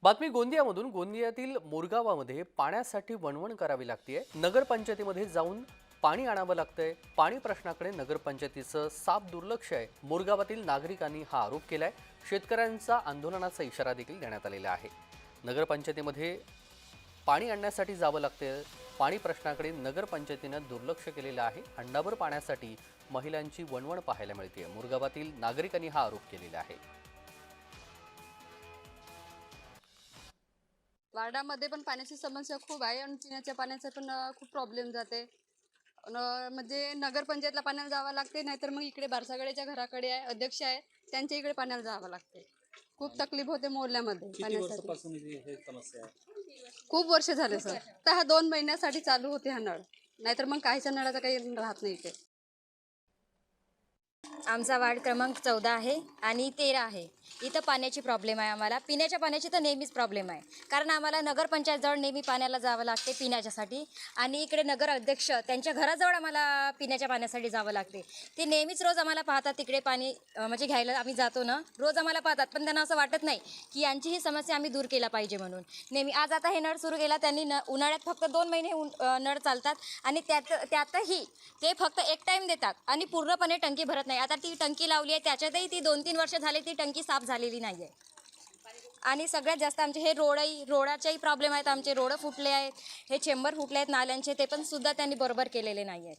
बातमी गोंदियामधून. गोंदियातील मोरगावामध्ये पाण्यासाठी वणवण करावी लागतेय. नगरपंचायतीमध्ये जाऊन पाणी आणावं लागतंय. पाणी प्रश्नाकडे नगरपंचायतीचं साफ दुर्लक्ष आहे. मोरगावातील नागरिकांनी हा आरोप केलाय. शेतकऱ्यांचा आंदोलनाचा इशारा देखील देण्यात आलेला आहे. नगरपंचायतीमध्ये पाणी आणण्यासाठी जावं लागतंय. पाणी प्रश्नाकडे नगरपंचायतीनं दुर्लक्ष केलेलं आहे. अंडाभर पाण्यासाठी महिलांची वणवण पाहायला मिळते. मोरगावातील नागरिकांनी हा आरोप केलेला आहे. वार्डामध्ये पण पाण्याची समस्या खूप आहे आणि पिण्याच्या पाण्याचा पण खूप प्रॉब्लेम जाते. म्हणजे नगरपंचायतला पाण्याला जावं लागते, नाहीतर मग इकडे बारसागड्याच्या घराकडे आहे, अध्यक्ष आहे, त्यांच्या इकडे पाण्याला जावं लागते. खूप तकलीफ होते मोहल्ल्यामध्ये पाण्यासाठी. हे समस्या आहे. खूप वर्ष झाले सर. तर हा 2 महिन्यासाठी चालू होते हा नळ, नाहीतर मग काहीच्या नळाचा काही राहत नाही इथे. आमचा वार्ड क्रमांक 14 आहे आणि 13 आहे. इथं पाण्याची प्रॉब्लेम आहे. आम्हाला पिण्याच्या पाण्याची तर नेहमीच प्रॉब्लेम आहे, कारण आम्हाला नगरपंचायतजवळ नेहमी पाण्याला जावं लागते पिण्याच्यासाठी. आणि इकडे नगर अध्यक्ष त्यांच्या घराजवळ आम्हाला पिण्याच्या पाण्यासाठी जावं लागते. ते नेहमीच रोज आम्हाला पाहतात तिकडे पाणी म्हणजे घ्यायला आम्ही जातो ना, रोज आम्हाला पाहतात, पण त्यांना असं वाटत नाही की यांची ही समस्या आम्ही दूर केला पाहिजे म्हणून. नेहमी आज आता हे नळ सुरू केला त्यांनी. उन्हाळ्यात फक्त 2 महिने नळ चालतात आणि त्यातही ते फक्त एक टाईम देतात आणि पूर्णपणे टंकी भरत नाही. आता ती टंकी लावली आहे, त्याच्यातही ती 2-3 वर्ष झाले ती टंकी साफ झालेली नाही आहे. आणि सगळ्यात जास्त आमचे हे रोडाचेही प्रॉब्लेम आहेत. आमचे रोड फुटले आहेत, हे चेंबर फुटले आहेत नाल्यांचे, ते पण सुद्धा त्यांनी बरोबर केलेले नाही आहेत.